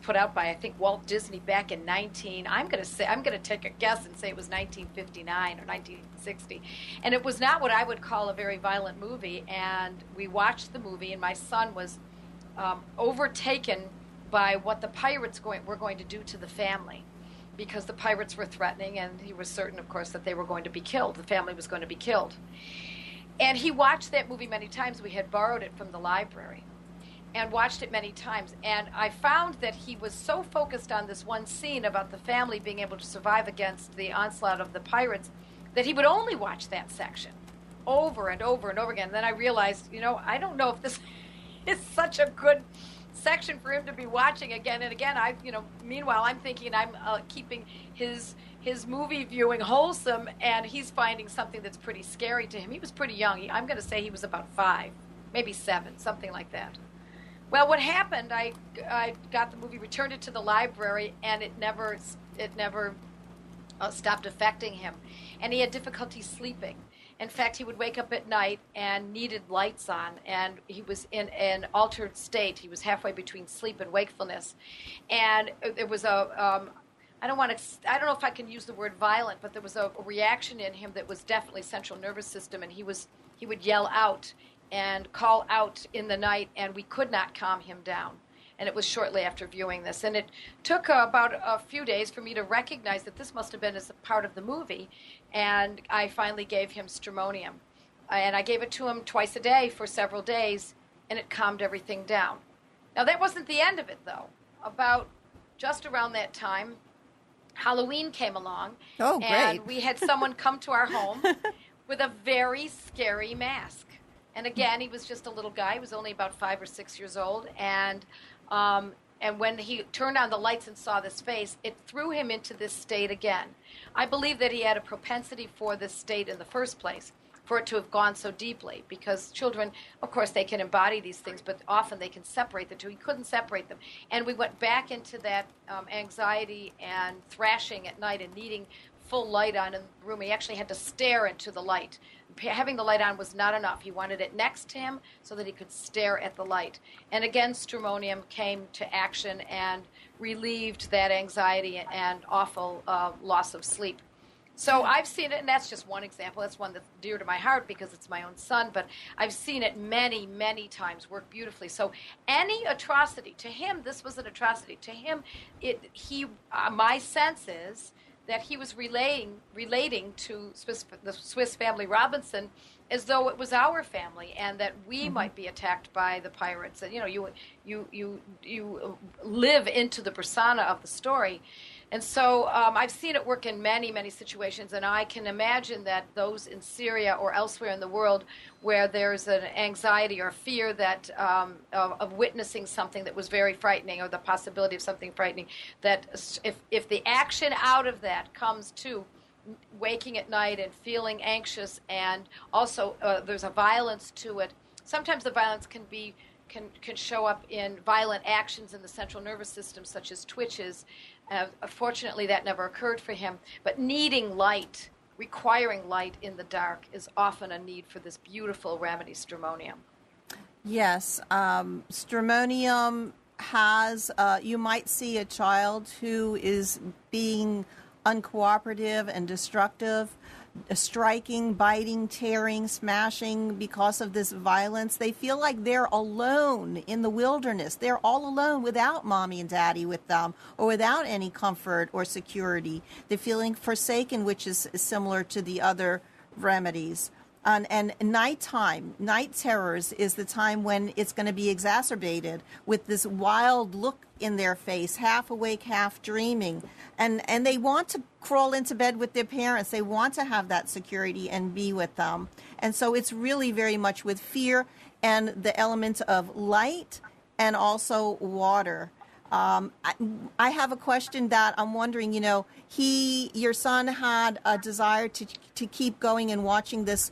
put out by, I think, Walt Disney back in I'm going to take a guess and say it was 1959 or 1960, and it was not what I would call a very violent movie. And we watched the movie, and my son was overtaken by what the pirates were going to do to the family, because the pirates were threatening, and he was certain, of course, that they were going to be killed. The family was going to be killed. And he watched that movie many times. We had borrowed it from the library and watched it many times. And I found that he was so focused on this one scene about the family being able to survive against the onslaught of the pirates that he would only watch that section over and over and over again. And then I realized, I don't know if this is such a good section for him to be watching again and again. Meanwhile, I'm thinking I'm keeping his movie viewing wholesome, and he's finding something that's pretty scary to him. He was pretty young. I'm going to say he was about 5, maybe 7, something like that. Well, what happened, I got the movie, returned it to the library, and it never stopped affecting him. And he had difficulty sleeping. In fact, he would wake up at night and needed lights on, and he was in an altered state. He was halfway between sleep and wakefulness. And it was I don't know if I can use the word violent, but there was a reaction in him that was definitely central nervous system, and he would yell out and call out in the night, and we could not calm him down. And it was shortly after viewing this. And it took about a few days for me to recognize that this must have been as a part of the movie. And I finally gave him stramonium. And I gave it to him twice a day for several days, and it calmed everything down. Now, that wasn't the end of it, though. Just around that time, Halloween came along. Oh, great. And we had someone come to our home with a very scary mask. And again, he was just a little guy. He was only about 5 or 6 years old. And when he turned on the lights and saw this face, it threw him into this state again. I believe that he had a propensity for this state in the first place, for it to have gone so deeply, because children, of course, they can embody these things, but often they can separate the two. He couldn't separate them. And we went back into that anxiety and thrashing at night and needing full light on in the room. He actually had to stare into the light. Having the light on was not enough. He wanted it next to him so that he could stare at the light. And again, stramonium came to action and relieved that anxiety and awful loss of sleep. So I've seen it, and that's just one example. That's one that's dear to my heart because it's my own son, but I've seen it many, many times work beautifully. So any atrocity, to him, this was an atrocity. To him, my sense is that he was relating to the Swiss Family Robinson as though it was our family, and that we might be attacked by the pirates. And you live into the persona of the story. And so I've seen it work in many, many situations, and I can imagine that those in Syria or elsewhere in the world where there's an anxiety or fear that of witnessing something that was very frightening, or the possibility of something frightening, that if the action out of that comes to waking at night and feeling anxious, and also there's a violence to it. Sometimes the violence can show up in violent actions in the central nervous system, such as twitches. Fortunately, that never occurred for him. But needing light, requiring light in the dark, is often a need for this beautiful remedy, stramonium. Yes, stramonium has, you might see a child who is being uncooperative and destructive, striking, biting, tearing, smashing because of this violence. They feel like they're alone in the wilderness. They're all alone without mommy and daddy with them, or without any comfort or security. They're feeling forsaken, which is similar to the other remedies. And nighttime, night terrors, is the time when it's going to be exacerbated with this wild look in their face, half awake, half dreaming. And they want to crawl into bed with their parents. They want to have that security and be with them. And so it's really very much with fear and the element of light and also water. I have a question that I'm wondering, your son had a desire to keep going and watching this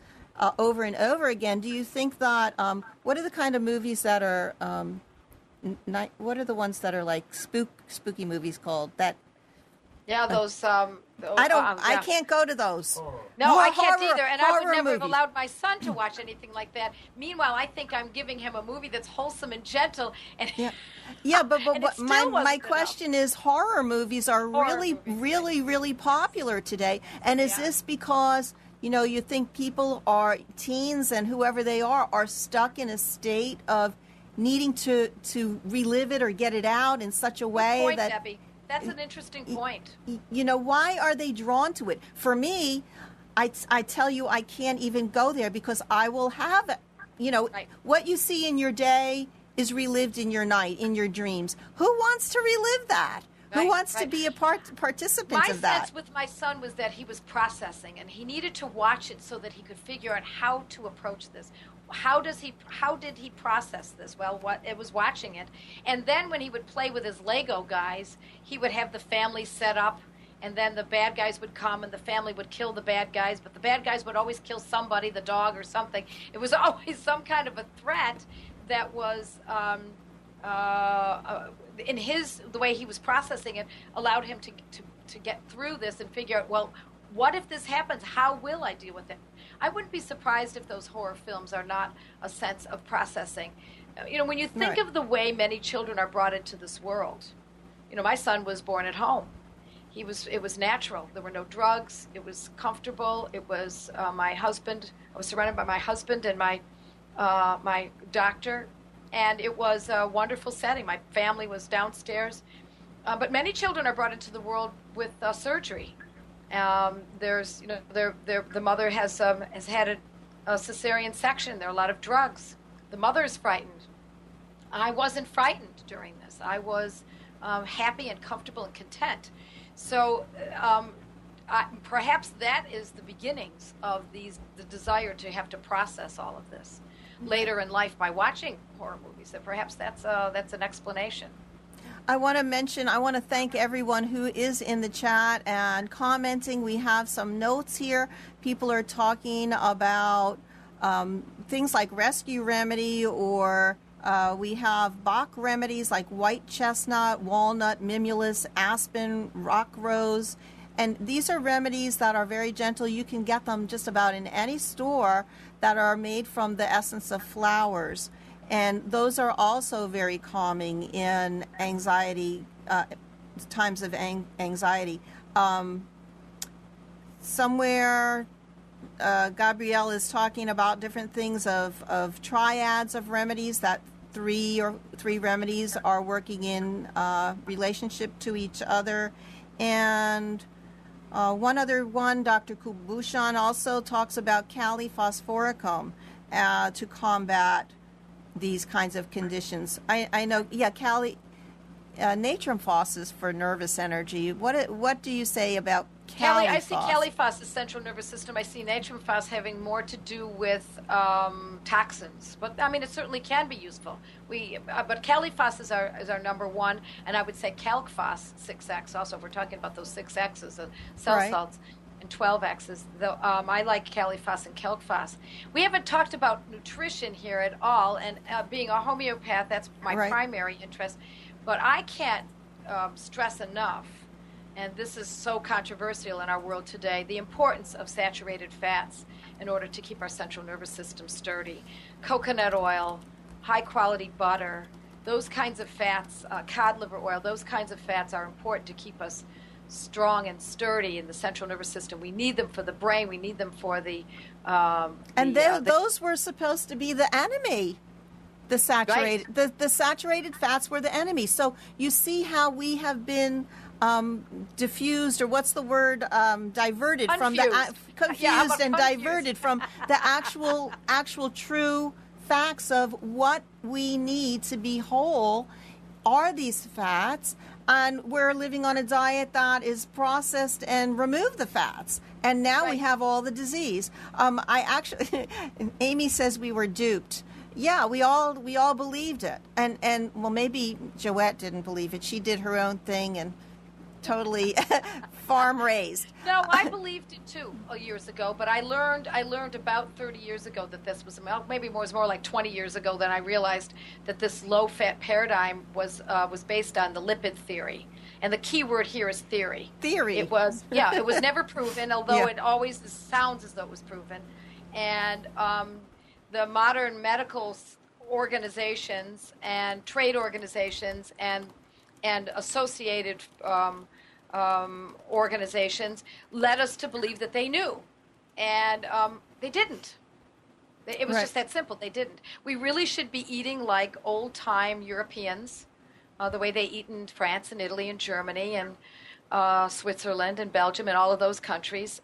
over and over again. Do you think that, what are the kind of movies that are, what are the ones that are like spooky movies called? Yeah, those. I can't go to those. No, I can't either, and I would never movies. have allowed my son to watch anything like that. Meanwhile, I think I'm giving him a movie that's wholesome and gentle. And but my question is, horror movies are really popular today, and is this because you think people are teens and whoever they are stuck in a state of needing to relive it or get it out in such a way Good point, that Debbie. That's an interesting point. Why are they drawn to it? For me, I tell you, I can't even go there because I will have, what you see in your day is relived in your night, in your dreams. Who wants to relive that? Who wants to be a participant of that? My sense with my son was that he was processing, and he needed to watch it so that he could figure out how to approach this. How did he process this? Well, it was watching it, and then when he would play with his Lego guys, he would have the family set up, and then the bad guys would come, and the family would kill the bad guys, but the bad guys would always kill somebody, the dog or something. It was always some kind of a threat that was. The way he was processing it allowed him to get through this and figure out, well, what if this happens? How will I deal with it? I wouldn't be surprised if those horror films are not a sense of processing. When you think of the way many children are brought into this world, my son was born at home. It was natural. There were no drugs. It was comfortable. It was my husband. I was surrounded by my husband and my doctor. And it was a wonderful setting. My family was downstairs. But many children are brought into the world with surgery. The mother has had a cesarean section. There are a lot of drugs. The mother is frightened. I wasn't frightened during this. I was happy and comfortable and content. So perhaps that is the beginnings of the desire to have to process all of this later in life by watching horror movies. That perhaps that's an explanation. I want to thank everyone who is in the chat and commenting. We have some notes here. People are talking about things like rescue remedy, or we have Bach remedies like white chestnut, walnut, mimulus, aspen, rock rose. And these are remedies that are very gentle. You can get them just about in any store that are made from the essence of flowers. And those are also very calming in anxiety, times of anxiety. Somewhere, Gabrielle is talking about different things of triads of remedies, that three remedies are working in relationship to each other. And one other one, Dr. Kubushan also talks about Kali phosphoricum to combat these kinds of conditions. I know, Kali, natrum phos is for nervous energy. What do you say about Kali? I see Kali phos as central nervous system. I see natrum phos having more to do with toxins, but I mean it certainly can be useful. But Kali phos is our number one, and I would say calc phos 6x also. If we're talking about those 6x's, cell salts. And 12X's. I like Kali phos and calc phos. We haven't talked about nutrition here at all, and being a homeopath, that's my primary interest. But I can't stress enough, and this is so controversial in our world today, the importance of saturated fats in order to keep our central nervous system sturdy. Coconut oil, high-quality butter, those kinds of fats, cod liver oil, those kinds of fats are important to keep us strong and sturdy in the central nervous system. We need them for the brain. We need them for the those were supposed to be the enemy. The saturated the saturated fats were the enemy. So you see how we have been diffused, or what's the word? Diverted confused. From the confused and diverted from the actual true facts of what we need to be whole. Are these fats? And we're living on a diet that is processed and remove the fats. And now we have all the disease. Amy says we were duped. Yeah, we all believed it, and well, maybe Joette didn't believe it. She did her own thing and totally farm raised. No, I believed it too years ago, but I learned about 30 years ago that this was, maybe more, it was more like 20 years ago, that I realized that this low-fat paradigm was based on the lipid theory. And the key word here is theory. Theory. It was never proven, although Yeah. it always sounds as though it was proven. And the modern medical organizations and trade organizations and associated organizations led us to believe that they knew, and they didn't. It was Right. just that simple. They didn't. We really should be eating like old-time Europeans, the way they eat in France and Italy and Germany and Switzerland and Belgium and all of those countries.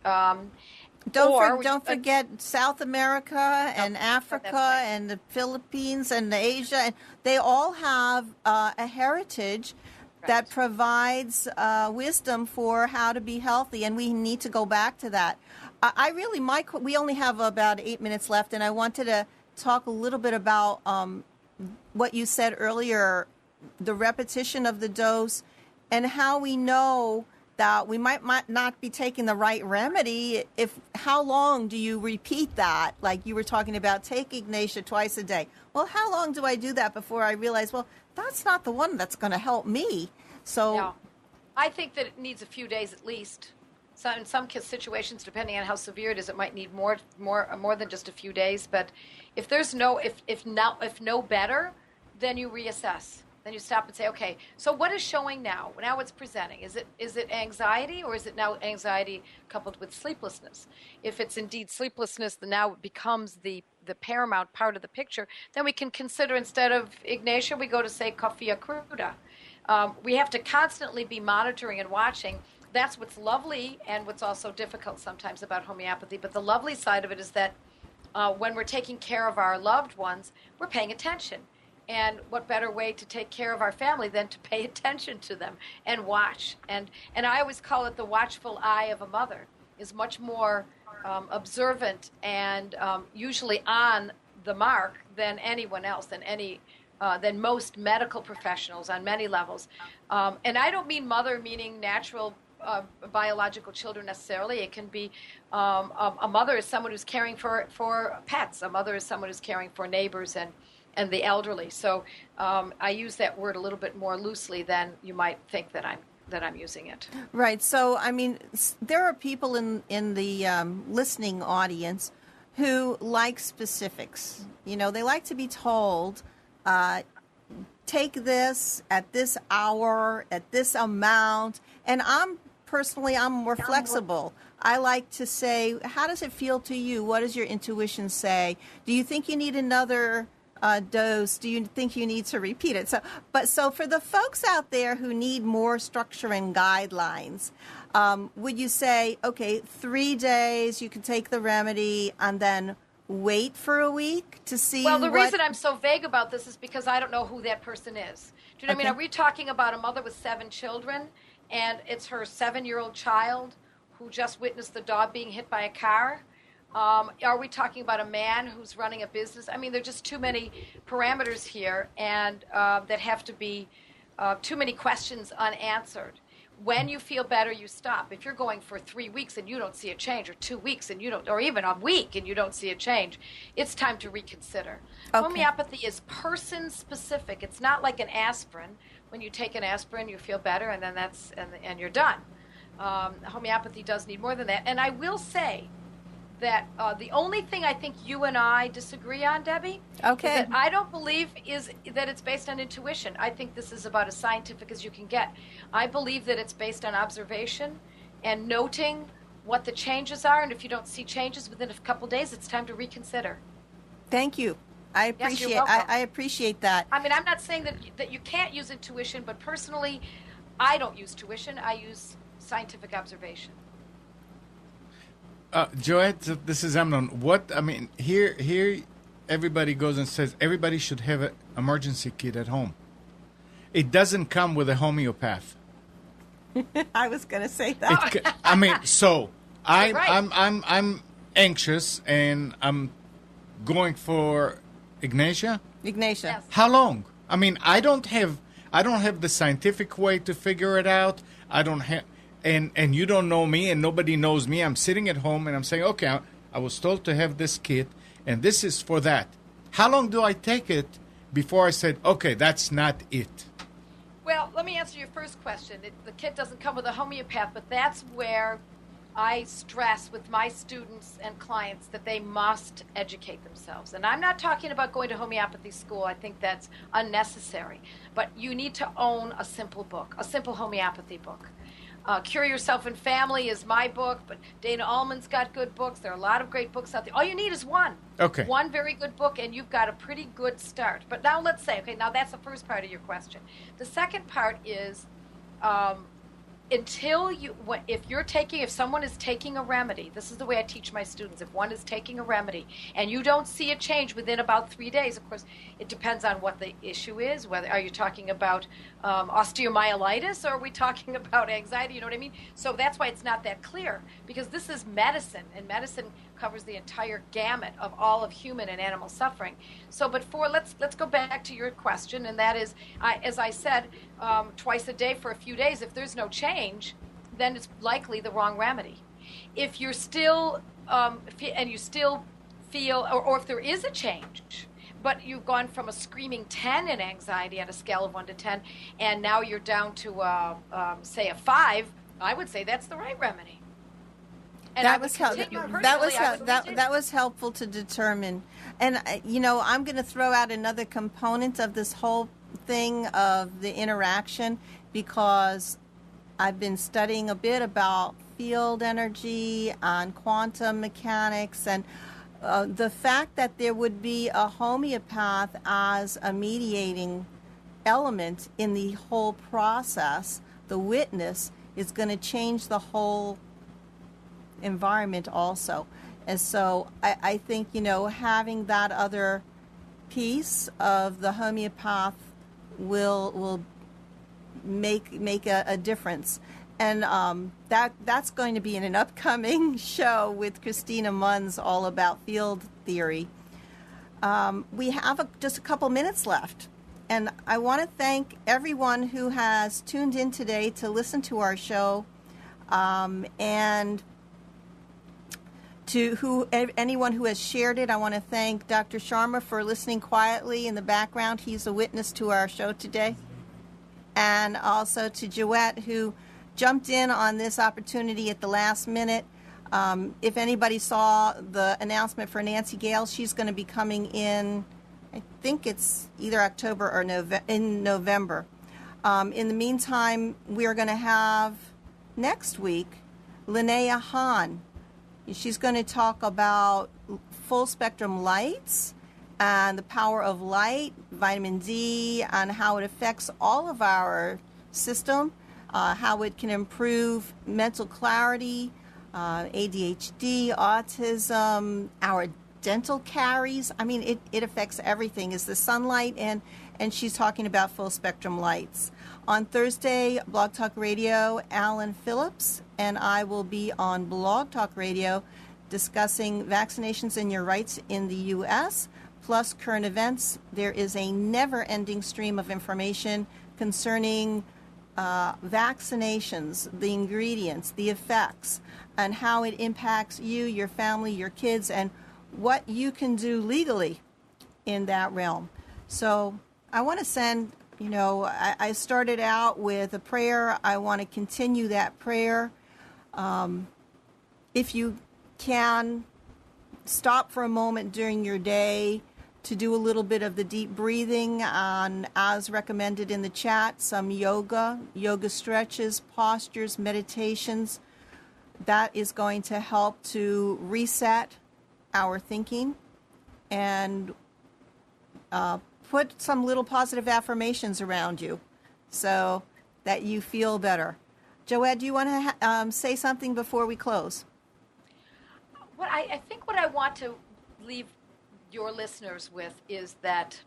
Don't forget South America and that's Africa right. and the Philippines and Asia. And they all have a heritage that Right. provides wisdom for how to be healthy, and we need to go back to that. We only have about 8 minutes left, and I wanted to talk a little bit about what you said earlier, the repetition of the dose, and how we know that we might not be taking the right remedy. How long do you repeat that? Like you were talking about, take Ignatia twice a day. Well, how long do I do that before I realize, well, that's not the one that's going to help me? So No. I think that it needs a few days at least. So in some situations, depending on how severe it is, it might need more than just a few days. But if there's no better, then you reassess. Then you stop and say, okay, so what is showing now? Now what's presenting? Is it anxiety, or is it now anxiety coupled with sleeplessness? If it's indeed sleeplessness, then now it becomes the paramount part of the picture. Then we can consider, instead of Ignatia, we go to, say, coffea cruda. We have to constantly be monitoring and watching. That's what's lovely and what's also difficult sometimes about homeopathy. But the lovely side of it is that when we're taking care of our loved ones, we're paying attention. And what better way to take care of our family than to pay attention to them and watch? And I always call it the watchful eye of a mother, is much more observant and usually on the mark than anyone else, than most medical professionals on many levels. And I don't mean mother meaning natural biological children necessarily. It can be a mother is someone who's caring for pets. A mother is someone who's caring for neighbors and the elderly. So I use that word a little bit more loosely than you might think that I'm using it. right. So I mean, there are people in the listening audience who like specifics. You know, they like to be told, take this at this hour, at this amount. And I'm more flexible. I like to say, how does it feel to you? What does your intuition say? Do you think you need another dose? Do you think you need to repeat it? So for the folks out there who need more structure and guidelines, would you say, okay, 3 days, you can take the remedy and then wait for a week to see? Well, the reason I'm so vague about this is because I don't know who that person is. Do you know what I mean? Are we talking about a mother with 7 children, and it's her 7-year-old child who just witnessed the dog being hit by a car? Are we talking about a man who's running a business? I mean, there are just too many parameters here, and that have to be too many questions unanswered. When you feel better, you stop. If you're going for 3 weeks and you don't see a change, or 2 weeks and you don't, or even a week and you don't see a change, it's time to reconsider. Okay. Homeopathy is person specific. It's not like an aspirin. When you take an aspirin, you feel better, and then and you're done. Homeopathy does need more than that. And I will say that the only thing I think you and I disagree on, Debbie, Okay. is that I don't believe is that it's based on intuition. I think this is about as scientific as you can get. I believe that it's based on observation and noting what the changes are, and if you don't see changes within a couple days, it's time to reconsider. Thank you. I Yes, appreciate. you're welcome. I appreciate that. I mean, I'm not saying that you can't use intuition, but personally, I don't use tuition. I use scientific observation. Joette, this is Amnon. Here, everybody goes and says everybody should have an emergency kit at home. It doesn't come with a homeopath. I was going to say that. I'm Right. I'm anxious and I'm going for Ignatia? Ignatia. Yes. How long? I mean, I don't have the scientific way to figure it out. I don't have, and you don't know me, and nobody knows me. I'm sitting at home and I'm saying, okay, I was told to have this kit, and this is for that. How long do I take it before I said, okay, that's not it? Well, let me answer your first question. The kit doesn't come with a homeopath, but that's where I stress with my students and clients that they must educate themselves. And I'm not talking about going to homeopathy school. I think that's unnecessary. But you need to own a simple book, a simple homeopathy book. Cure Yourself in Family is my book, but Dana Ullman's got good books. There are a lot of great books out there. All you need is one. Okay. One very good book, and you've got a pretty good start. But now let's say, okay, now that's the first part of your question. The second part is if someone is taking a remedy, this is the way I teach my students. If one is taking a remedy and you don't see a change within about 3 days, of course, it depends on what the issue is. Whether are you talking about osteomyelitis, or are we talking about anxiety? You know what I mean? So that's why it's not that clear, because this is medicine, and medicine covers the entire gamut of all of human and animal suffering. So, but let's go back to your question, and that is, as I said, twice a day for a few days. If there's no change, then it's likely the wrong remedy. If you're still and you still feel, or if there is a change, but you've gone from a screaming 10 in anxiety on a scale of 1 to 10, and now you're down to say a 5, I would say that's the right remedy. And that was helpful to determine. And I'm going to throw out another component of this whole thing of the interaction, because I've been studying a bit about field energy and quantum mechanics, and the fact that there would be a homeopath as a mediating element in the whole process, the witness, is going to change the whole environment also. And so I think, having that other piece of the homeopath will make a difference. And that's going to be in an upcoming show with Christina Munns, all about field theory. We have just a couple minutes left. And I want to thank everyone who has tuned in today to listen to our show, and to anyone who has shared it. I want to thank Dr. Sharma for listening quietly in the background. He's a witness to our show today. And also to Joette, who jumped in on this opportunity at the last minute. If anybody saw the announcement for Nancy Gale, she's going to be coming in, I think it's either October or November. In the meantime, we're going to have next week Linnea Hahn. She's going to talk about full spectrum lights and the power of light, vitamin D, and how it affects all of our system, how it can improve mental clarity, ADHD, autism, our dental caries. I mean, it affects everything. It's the sunlight, and she's talking about full spectrum lights. On Thursday, Blog Talk Radio, Alan Phillips and I will be on Blog Talk Radio discussing vaccinations and your rights in the U.S., plus current events. There is a never-ending stream of information concerning vaccinations, the ingredients, the effects, and how it impacts you, your family, your kids, and what you can do legally in that realm. So I want to send, I started out with a prayer. I want to continue that prayer. If you can, stop for a moment during your day to do a little bit of the deep breathing, as recommended in the chat, some yoga stretches, postures, meditations. That is going to help to reset our thinking and put some little positive affirmations around you so that you feel better. Joette, do you want to say something before we close? I think what I want to leave your listeners with is that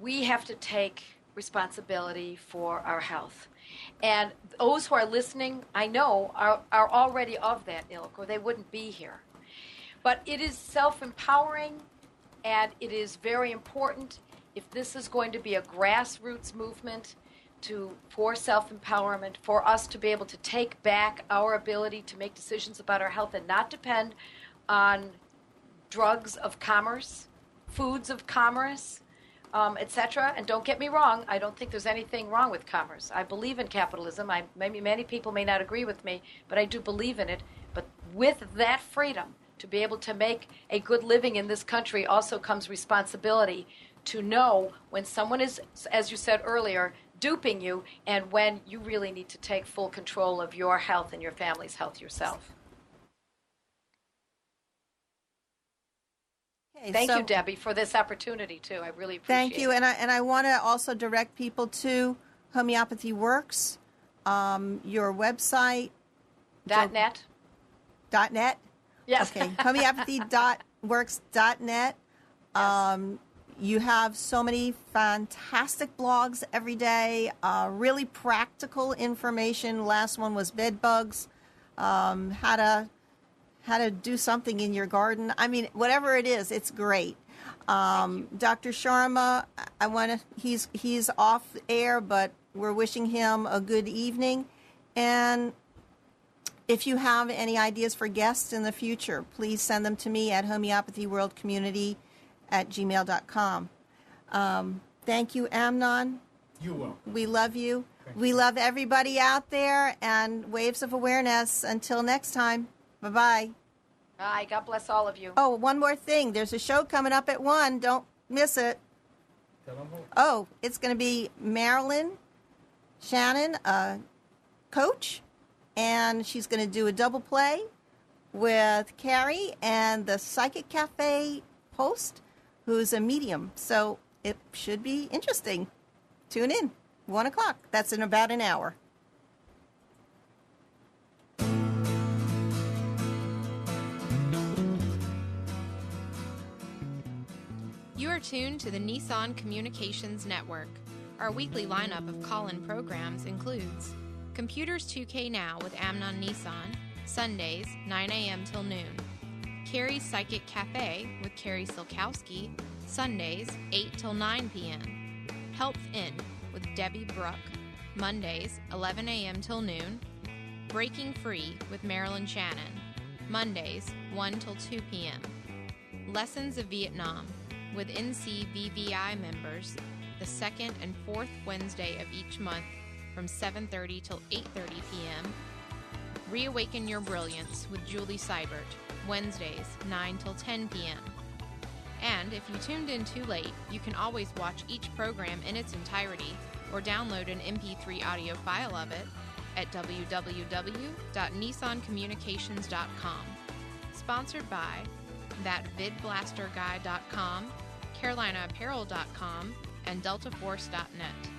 we have to take responsibility for our health. And those who are listening, I know, are already of that ilk, or they wouldn't be here. But it is self-empowering And it is very important, if this is going to be a grassroots movement for self-empowerment, for us to be able to take back our ability to make decisions about our health and not depend on drugs of commerce, foods of commerce, etc. And don't get me wrong, I don't think there's anything wrong with commerce. I believe in capitalism. Maybe many people may not agree with me, but I do believe in it. But with that freedom to be able to make a good living in this country also comes responsibility to know when someone is, as you said earlier, duping you, and when you really need to take full control of your health and your family's health yourself. Okay, Thank so you, Debbie, for this opportunity, too. I really appreciate thank you. it. And I want to also direct people to Homeopathy Works, your website. .net? .net? Yes. Okay, homeopathy.works.net. Yes. You have so many fantastic blogs every day, really practical information. Last one was bed bugs, how to do something in your garden. I mean, whatever it is, it's great. Dr. Sharma, he's off air, but we're wishing him a good evening. And if you have any ideas for guests in the future, please send them to me at homeopathyworldcommunity@gmail.com. Thank you, Amnon. You will. We love you. We love everybody out there, and Waves of Awareness. Until next time, bye-bye. Bye. God bless all of you. Oh, one more thing. There's a show coming up at 1. Don't miss it. Oh, it's going to be Marilyn Shannon, coach, and she's going to do a double play with Carrie and the Psychic Cafe host, who's a medium. So it should be interesting. Tune in. 1 o'clock. That's in about an hour. You are tuned to the Nissan Communications Network. Our weekly lineup of call-in programs includes Computers 2K Now with Amnon Nissan, Sundays, 9 a.m. till noon. Carrie's Psychic Cafe with Carrie Silkowski, Sundays, 8 till 9 p.m. Health In with Debbie Bruck, Mondays, 11 a.m. till noon. Breaking Free with Marilyn Shannon, Mondays, 1 till 2 p.m. Lessons of Vietnam with NCVVI members, the second and fourth Wednesday of each month from 7:30 till 8:30 p.m. Reawaken Your Brilliance with Julie Seibert, Wednesdays, 9 till 10 p.m. And if you tuned in too late, you can always watch each program in its entirety or download an MP3 audio file of it at www.nissancommunications.com. Sponsored by thatvidblasterguy.com, carolinaapparel.com, and deltaforce.net.